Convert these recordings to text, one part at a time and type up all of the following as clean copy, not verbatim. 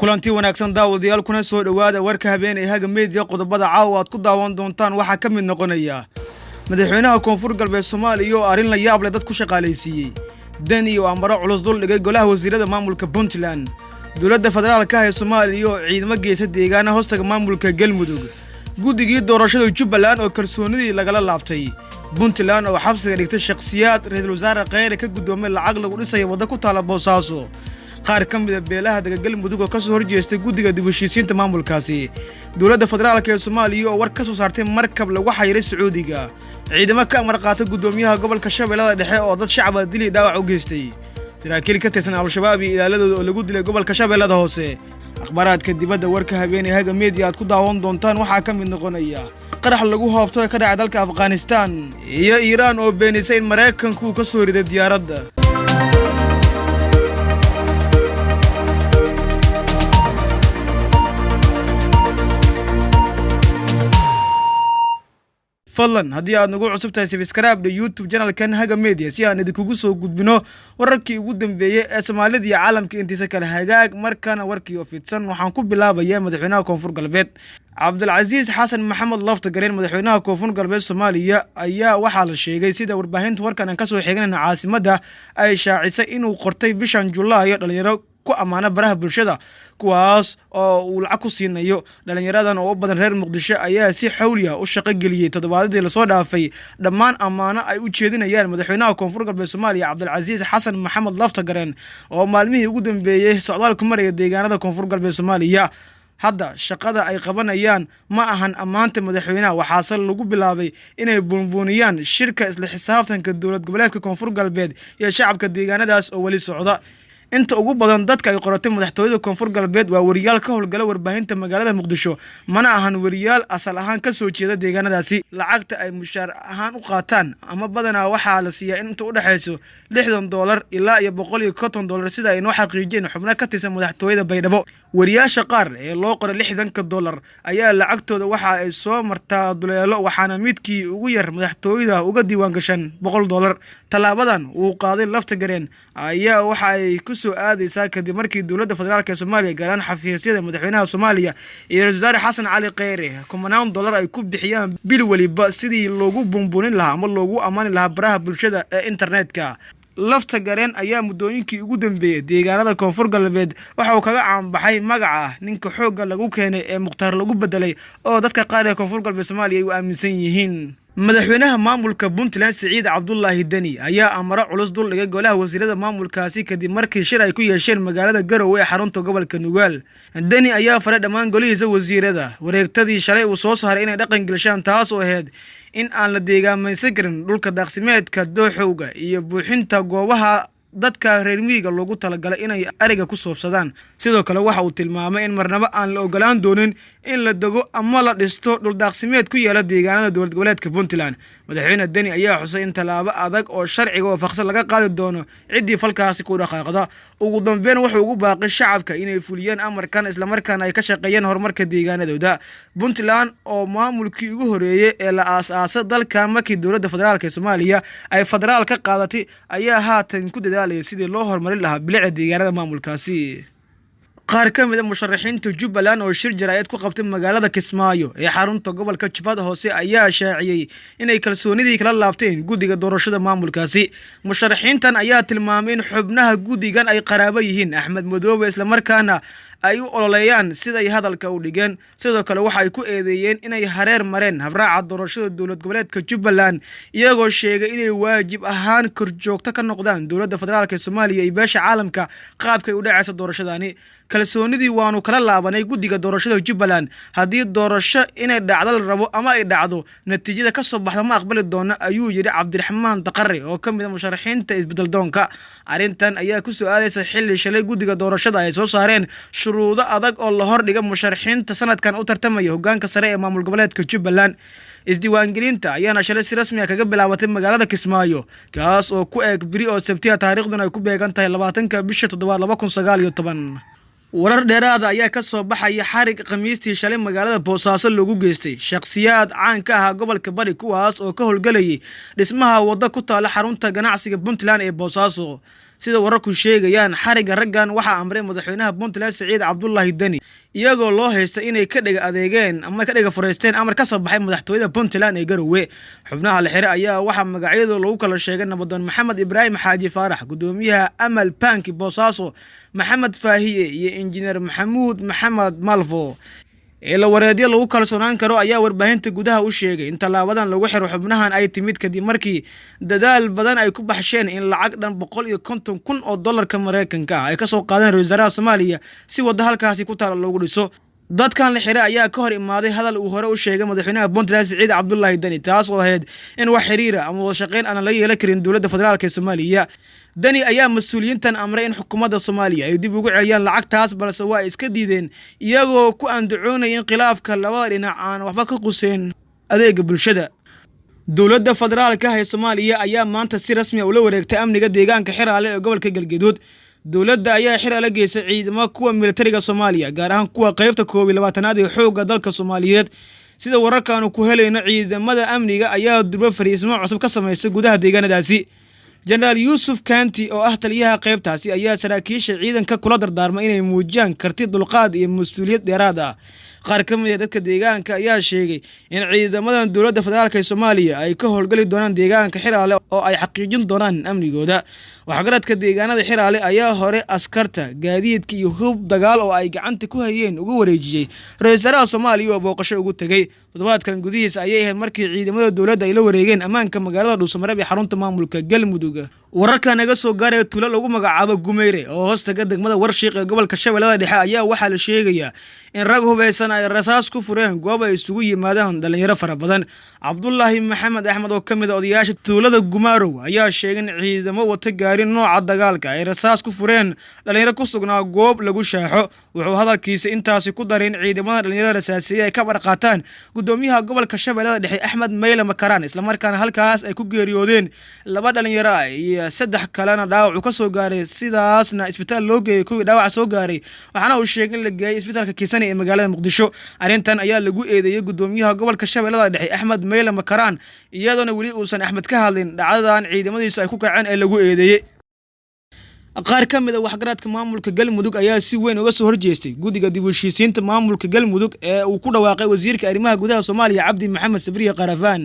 kulantii wanaagsan daawadayaal kuna soo dhawaada warka habeen ee haga media qodobada caawa aad ku daawan doontaan waxa ka mid noqonaya madaxweynaha koonfur galbeed Soomaaliya oo arin la yaab leh dad ku shaqaaleysiiyay dani oo amaro culus dul dhigay golaha wasiirada maamulka Puntland dowladda federaalka ee Soomaaliya oo ciidamo geesa deegaana hoostaga maamulka Galmudug guddigii doorashada Jubbaland oo kalsoonidii lagala laabtay Puntland oo xabsiga dhigtay shakhsiyaad ra'iisul wasaare Khayre ka gudoomay lacag lagu dhisay waddo ku taala Boosaaso qaar ka mid ah beelaha Galmudug oo ka soo horjeestay guddiga dib u heshiisiinta maamulkaasi dowladda federaalka ee Soomaaliya oo war ka soo saartay markab lagu xayray Sacuudiga ciidamo ka amar qaatay gudoomiyaha gobolka Shabeellada Dhexe oo dad shacab ah dilay dhaawac u geystay saraakiil ka tirsan al-shabaab iyo ilaaladooda oo lagu dilay gobolka Shabeellada Hoose akhbaraadka dibadda warka habeen ee haga media aad ku daawan doontaan waxa ka mid noqonaya qarax lagu hoobtay ka dhacay dalka Afghanistan iyo Iran oo beenisay in Mareykanku ka soo riday diyaaradda fadlan haddii aad nagu cusub tahay subscribe YouTube channel-kan haga media si aan idinku soo gudbino wararkii ugu dambeeyay ee Soomaalida iyo caalamka intiisa kale hagaag markana warkii oo fidsan waxaan ku bilaabayaa madaxweynaha koonfur galbeed Cabdulcasiis Xasan Maxamed Laftagareen madaxweynaha koonfur galbeed Soomaaliya ayaa waxa la sheegay sida warbaahinta warkan ka soo xigeenay caasimada ay shaacisay inuu qortay bishan Julaay dhalinyaro ku amaana baraha bulshada kuwaas oo uu lacag ku siinayo dhalinyaradan oo badan reer Muqdisho ayaa si xawli ah u shaqo galiyay toddobaadkii la soo dhaafay dhammaan amaana ay u jeedinayaan madaxweynaha koonfur galbeed Soomaaliya Cabdulcasiis Xasan Maxamed Laftagareen oo maalmihii ugu dambeeyay socdaal ku maray deegaanada koonfur galbeed Soomaaliya hadda shaqada ay qabanayaan ma ahan amaanta madaxweynaha waxaase lagu bilaabay inay buunbuuniyaan shirka isla xisaabtanka dowlad goboleedka koonfur galbeed iyo shacabka deegaanadaas oo wali socda inta ugu badan dadka ay qoratay madaxtooyada koonfur galbeed waa wariyaal ka howlgala warbaahinta magaalada Muqdisho mana ahan wariyaal asal ahaan ka soo jeeda deegaanadaasi lacagta ay mushaar ahaan u qaataan ama badanaa waxa la siiyaa inta u dhaxayso $60 ilaa iyo $150 sida ay noo xaqiijiyeen xubno ka tirsan madaxtooyada Baydhabo wariyaasha qaar ee loo qoray $60 ayaa lacagtooda waxa ay soo martaa duleelo waxaana midkii ugu yar madaxtooyada uga diiwaan gashan $100 talaabadan uu qaaday Laftagareen ayaa waxa ay ku soo aadaysaa kadib markii dowladda federaalka Soomaaliya gaaraan xafiisyada madaxweynaha Soomaaliya iyo ra'iisul wasaare Xasan Cali Khayre $10 ay ku bixiyaan bil waliba sidii loogu buunbuunin lahaa ama loogu amaani lahaa baraha bulshada ee internetka Laftagareen ayaa muddooyinkii ugu dambeeyay deegaanada koonfur galbeed waxa uu kaga caanbaxay magaca ninka xoogga lagu keenay ee Muqtaar lagu bedelay oo dadka qaar ee koonfur galbeed Soomaaliya ay u aaminsan yihiin madaxweynaha maamulka Puntland Saciid Cabdullaahi Dani ayaa amaro culus dul dhigay golaha wasiirada maamulkaasi kadib markii shir ay ku yeesheen magaalada Garowe ee xarunta gobolka Nugaal Dani ayaa faray dhammaan golihiisa wasiirada wareegtadii shalay uu soo saaray inay dhaqan gelishaan taas oo ahayd in aan la deegaamaysan karin dhulka daaqsimeedka dooxowga iyo buuxinta goobaha dadka reer miyiga loogu talagalay inay ariga ku soofsadaan sidoo kale waxa uu tilmaamay in marnaba aan la ogolaan doonin in la dago ama la dhisto dhul daaqsimeed ku yaala deegaanada dowlad goboleedka Puntland madaxweyne Dani ayaa xusay in talaabo adag oo sharciga oo fakhsan laga qaadi doono cidii falkaasi ku dhaqaaqda ugu dambeyn wuxuu ugu baaqay shacabka inay fuliyaan amarkan isla markaana ay ka shaqeeyaan horumarka deegaanadooda Puntland oo maamulkii ugu horeeyay ee la aasaasay dalka markii dowladda federaalka Soomaaliya ay federaal ka qaadatay ayaa haatan ku sidii loo hormarin lahaa bilicda deegaanada maamulkaasi qaar ka mid ah musharaxiinta Jubbaland oo shir jaraa'id ku qabtay magaalada Kismaayo ee xarunta gobolka Jubbada Hoose ayaa shaaciyay inay kalsoonidii kala laabteen guddiga doorashada maamulkaasi musharaxiintan ayaa tilmaamay in xubnaha guddigan ay qaraabo yihiin Axmed Madoobe isla markaana ay u ololeeyaan siday hadalka u dhigeen sidoo kale waxa ay ku eedeeyeen inay hareer mareen habraaca doorashada dowlad goboleedka Jubbaland iyagoo sheegay inay waajib ahaan korjoogto ka noqdaan dowladda federaalka Soomaaliya iyo beesha caalamka qaabkay u dhacayso doorashadani kalsoonidii waanu kala laabanay guddiga doorashada Jubbaland haddii doorasho inay dhacdo la rabo ama ay dhacdo natiijada ka soo baxda ma aqbali doona ayuu yiri Cabdiraxmaan Daqare oo ka mid ah musharaxiinta isbedel doonka arintan ayaa ku soo aadaysa xilli shalay guddiga doorashada ay soo saareen shuruudo adag oo la hordhigay musharaxiinta sanadkan u tartamaya hoggaanka sare ee maamul goboleedka Jubbaland isdiiwaangelinta ayaana shalay si rasmi ah kaga bilaabatay magaalada Kismaayo kaas oo ku eeg biri oo Sabtida taariikhduna ay ku beegan tahay 20ka bisha 7 2019 warar dheeraad ayaa ka soo baxaya xarig khamiistii shalay magaalada Boosaaso lagu geystay shakhsiyaad caan ka ah gobolka Bari kuwaas oo ka howlgalayay dhismaha waddo ku taala xarunta ganacsiga Puntland ee Boosaaso sida wararku sheegayaan xariga raggan waxaa amray madaxweynaha Puntland Siciid Cabdullaahi Dani iyagoo loo haystay inay ka dhiga adeegeen ama ka dhiga fureysteen amar ka soo baxay madaxtooyada Puntland ee Garowe. Xubnaha la xiray ayaa waxaa magacyadooda lagu kala sheegay Nabadoon Maxamed Ibraahim Xaaji Faarax, gudoomiyaha Amal Bank Boosaaso Maxamed Faahiye iyo injineer Maxamuud Maxamed Malfo. ila wareedyo lagu kalsoonaan karo ayaa warbaahinta gudaha u sheegay in talaabadan lagu xiro xubnahan ay timid kadib markii dadaal badan ay ku baxsheen in lacag dhan 150,000 oo dollarka Mareykanka ay ka soo qaadeen ra'iisul wasaaraha Soomaaliya si wada halkaasi ku taal loogu dhiso. dadkan la xiray ayaa ka hor imaaday hadal uu hore u sheegay madaxweynaha Puntland Siciid Cabdullaahi Dani taas oo ahayd in wax xiriira ama wada shaqeyn aan la yeelan karin dowladda federaalka ee Soomaaliya. Dani ayaa mas'uuliyiintan amray in xukuumadda Soomaaliya ay dib ugu celiyaan lacagtaas balse waa iska diideen iyagoo ku andacoonay in khilaafka labada dhinac aan waxba ka quseen adeega bulshada. dowladda federaalka ee Soomaaliya ayaa maanta si rasmi ah ula wareegtay amniga deegaanka Xiraale ee gobolka Galgaduud. dowladda ayaa Xiraale geysay ciidamo kuwa militariga Soomaaliya gaar ahaan kuwa qaybta 22aad ee xoogga dalka Soomaaliyeed. sida wararkan ku helayno ciidamada amniga ayaa dib fariismo cusub ka sameystay gudaha deegaanadaasi. General Yusuf Kanti oo ah taliyaha qaybtaasi ayaa saraakiisha ciidanka kula dardaarmay inay muujiyaan karti dulqaad iyo mas'uuliyad dheeraad ah. qaar ka mid ah dadka deegaanka ayaa sheegay in ciidamadan dowladda federaalka ee Soomaaliya ay ka howlgali doonaan deegaanka Xiraale oo ay xaqiijin doonaan amnigooda. waxgaradka deegaanada Xiraale ayaa hore askarta gaadiidka iyo hub dagaal oo ay gacanta ku hayeen ugu wareejiyay ra'iisul wasaaraha Soomaaliya oo booqasho ugu tagay. toddobaadkan gudihiisa ayay ahayd markii ciidamada dowladda ay la wareegeen ammaanka magaalada Dhuusamareeb ee xarunta maamulka Galmudug. wararka naga soo gaaray tuulo lagu magacaabo Gumeyre oo hoostaga degmada Warshiiq ee gobolka Shabeellaha Dhexe ayaa waxaa la sheegayaa in rag hubeysan ay rasaas ku fureen goob ay isugu yimaadaan dhalinyaro fara badan. Cabdullaahi Maxamed Axmed oo ka mid ah odayaasha tuulada Gumarow ayaa sheegay in ciidamo wata gaari nooca dagaalka ay rasaas ku fureen dhalinyaro ku sugnaa goob lagu shaaxo. wuxuu hadalkiisa intaasi ku daray in ciidamada dhalinyarada rasaasiyay ay ka barqaataan gudoomiyaha gobolka Shabeellaha Dhexe Axmed Meyle Makaraan isla markaana halkaas ay ku geeriyoodeen laba dhalinyaro iyo saddex kalena dhaawac ka soo gaaray sidaasna isbitaal loo geeyay kuwii dhaawac soo gaaray waxaana uu sheegay in la geeyay isbitaalka Kiisani ee magaalada Muqdisho. arrintan ayaa lagu eedeeyay gudoomiyaha gobolka Shabeellaha Dhexe Axmed Meyle Makaraan iyadoona wali uusan Axmed ka hadlin dhacdadan ciidamadiisu ay ku kaceen ee lagu eedeeyay. qaar ka mid ah waxgaradka maamulka Galmudug ayaa si weyn uga soo horjeestay guddiga dib u heshiisiinta maamulka Galmudug ee uu ku dhawaaqay wasiirka arrimaha gudaha Soomaaliya Cabdi Maxamed Sabriye Qarafaan.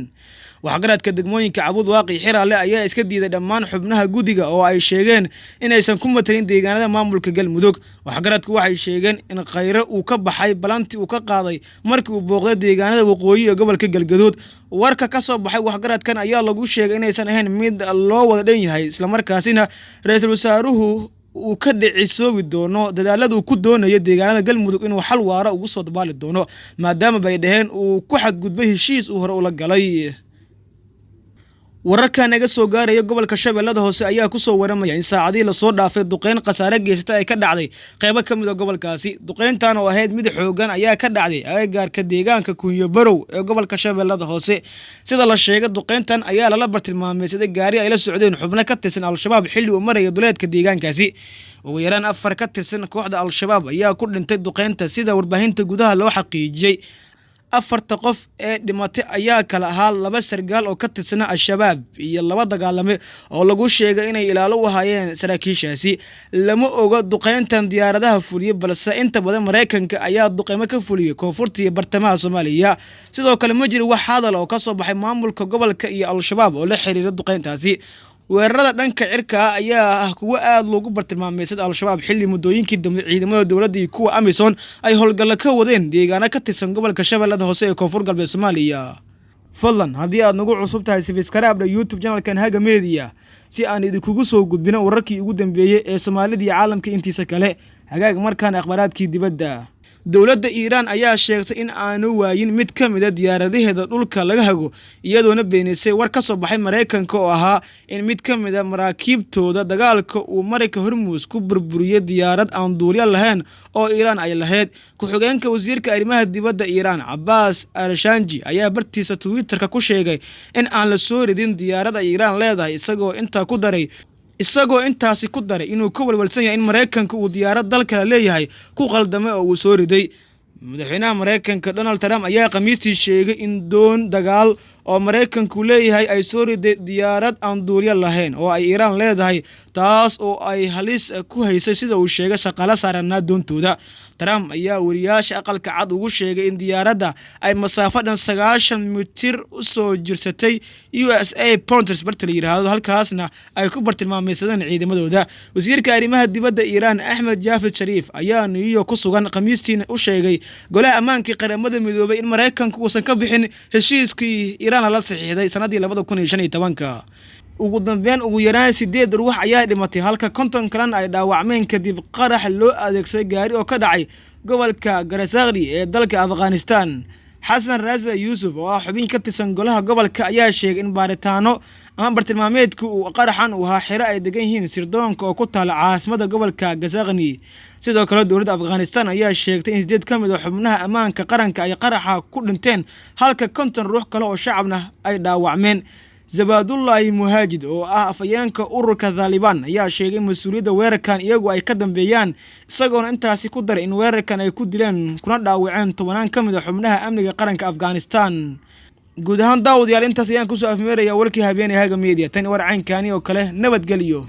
waxgaradka degmooyinka Cabud Waaqi Xiraale ayaa iska diiday dhammaan xubnaha guddiga oo ay sheegeen inaysan ku matalin deegaanada maamulka Galmudug. waxgaradku waxay sheegeen in khayro uu ka baxay balanti uu ka qaaday markii uu booqday deegaanada waqooyi ee gobolka Galgaduud. warka ka soo baxay waxgaradkan ayaa lagu sheegay inaysan ahayn mid loo wada dhan yahay isla markaasina ra'iisul wasaaruhu uu ka dhicisoobi doono dadaalada uu ku doonayo deegaanada Galmudug inuu xal waara ugu soo dabaali doono maadaama bay dhaheen uu ku xadgudbay heshiis uu hore ula galay. wararka naga soo gaaray gobolka Shabeellaha Hoose ayaa ku soo waramaya in saacadii la soo dhaafay duqeyn qasaare geysatay ay ka dhacday qaybo ka mid ah gobolkaasi. duqeyntan oo ahayd mid xoogan ayaa ka dhacday agagaarka deegaanka Kunyo Barow ee gobolka Shabeellaha Hoose. sida la sheegay duqeyntan ayaa lala bartilmaameedsaday gaari ay la socdeen xubno ka tirsan Al-Shabaab xilli uu marayay duleedka deegaankaasi. ugu yaraan 4 ka tirsan kooxda Al-Shabaab ayaa ku dhintay duqeynta sida warbaahinta gudaha loo xaqiijiyay. 4 qof ee dhimatay ayaa kala ahaa 2 sargaal oo ka tirsan Al-Shabaab iyo 2 dagaalame oo lagu sheegay inay ilaalo u hayeen saraakiishaasi. lama oga duqeyntan diyaaradaha fuliyay balse inta badan Mareykanka ayaa duqeymo ka fuliyay koonfurta iyo bartamaha Soomaaliya. sidoo kale ma jiro wax hadal oo ka soo baxay maamulka gobolka iyo Al-Shabaab oo la xiriira duqeyntaasi. weerarada dhanka cirka ayaa ah kuwa aad loogu bartilmaameedsay Al-Shabaab xilli muddooyinkii dambe ciidamada dowladda iyo kuwa Amisom ay howlgal ka wadeen deegaano ka tirsan gobolka Shabeellaha Hoose ee koonfur galbeed Soomaaliya. fadlan haddii aad nagu cusub tahay subscribe YouTube channelkan Haga Media si aan idinku soo gudbino wararkii ugu dambeeyay ee Soomaalida iyo caalamka intiisa kale. hagaag markaan akhbaraadkii dibadda. dowladda Iiraan ayaa sheegtay in aanu waayin mid ka mid ah diyaaradaheeda dhulka laga hago iyadoona beenisay war ka soo baxay Mareykanka oo ahaa in mid ka mid ah maraakiibtooda dagaalka uu Mareykanka Hormuz ku burburiyay diyaarad aan duuliye lahayn oo Iiraan ay lahayd. ku-xigeenka wasiirka arrimaha dibadda Iiraan Abbas Arashanji ayaa bartiisa Twitter-ka ku sheegay in aan la soo ridin diyaarad ay Iiraan leedahay isagoo intaasi ku daray inuu ka walwalsan yahay in Mareykanka uu diyaarad dalka leeyahay ku qaldamay oo uu soo riday. madaxweynaha Mareykanka Donald Trump ayaa Khamiistii sheegay in doon dagaal oo Mareykanku leeyahay ay soo riday diyaarad aan duuliye lahayn oo ay Iran leedahay taas oo ay halis ku haysay sida uu sheegay shaqaale saarnaa doontooda. Trump ayaa wariyaasha aqalka cad ugu sheegay in diyaaradda ay masaafo dhan 90 mitir u soo jirsatay USA Pointers barta la yiraahdo halkaasna ay ku bartilmaameedsadeen ciidamadooda. Wasiirka arrimaha dibadda Iran Ahmed Javad Zarif ayaa New York ku sugan Khamiistii u sheegay golaha ammaanka qaramada midoobay in Mareykanku uusan ka bixin heshiiskii Iran la saxiixday sanadii 2015. ugu dambeyn ugu yaraan 8 ruux ayaa dhimatay halka 50 kalena ay dhaawacmeen kadib qarax loo adeegsaday gaari oo ka dhacay gobolka Garazaghi ee dalka Afghanistan. Xasan Raza Yusuf oo xubin ka tirsan golaha gobolka ayaa sheegay in baaritaano ama bartilmaameedku uu qaraxan u ahaa xiro ay degan yihiin sirdoonka oo ku taal caasimada gobolka Garazaghi. sidoo kale dowladda Afghanistan ayaa sheegtay in 8 ka mid ah xubnaha ammaanka qaranka ay qaraxa ku dhinteen halka 50 ruux kale oo shacabna ay dhaawacmeen. Zabadullahi Muhaajid oo ah afayeenka ururka Taliban ayaa sheegay mas'uuliyadda weerarkan iyagu ay ka dambeeyaan isagoona intaasi ku daray in weerarkan ay ku dileen kuna dhaawaceen 10 ka mid ah xubnaha amniga qaranka Afghanistan. guud ahaan daawadayaal intaas ayaan ku soo afmeeraya warkii habeenay Haga Media tan war caankani oo kale nabadgeliyo.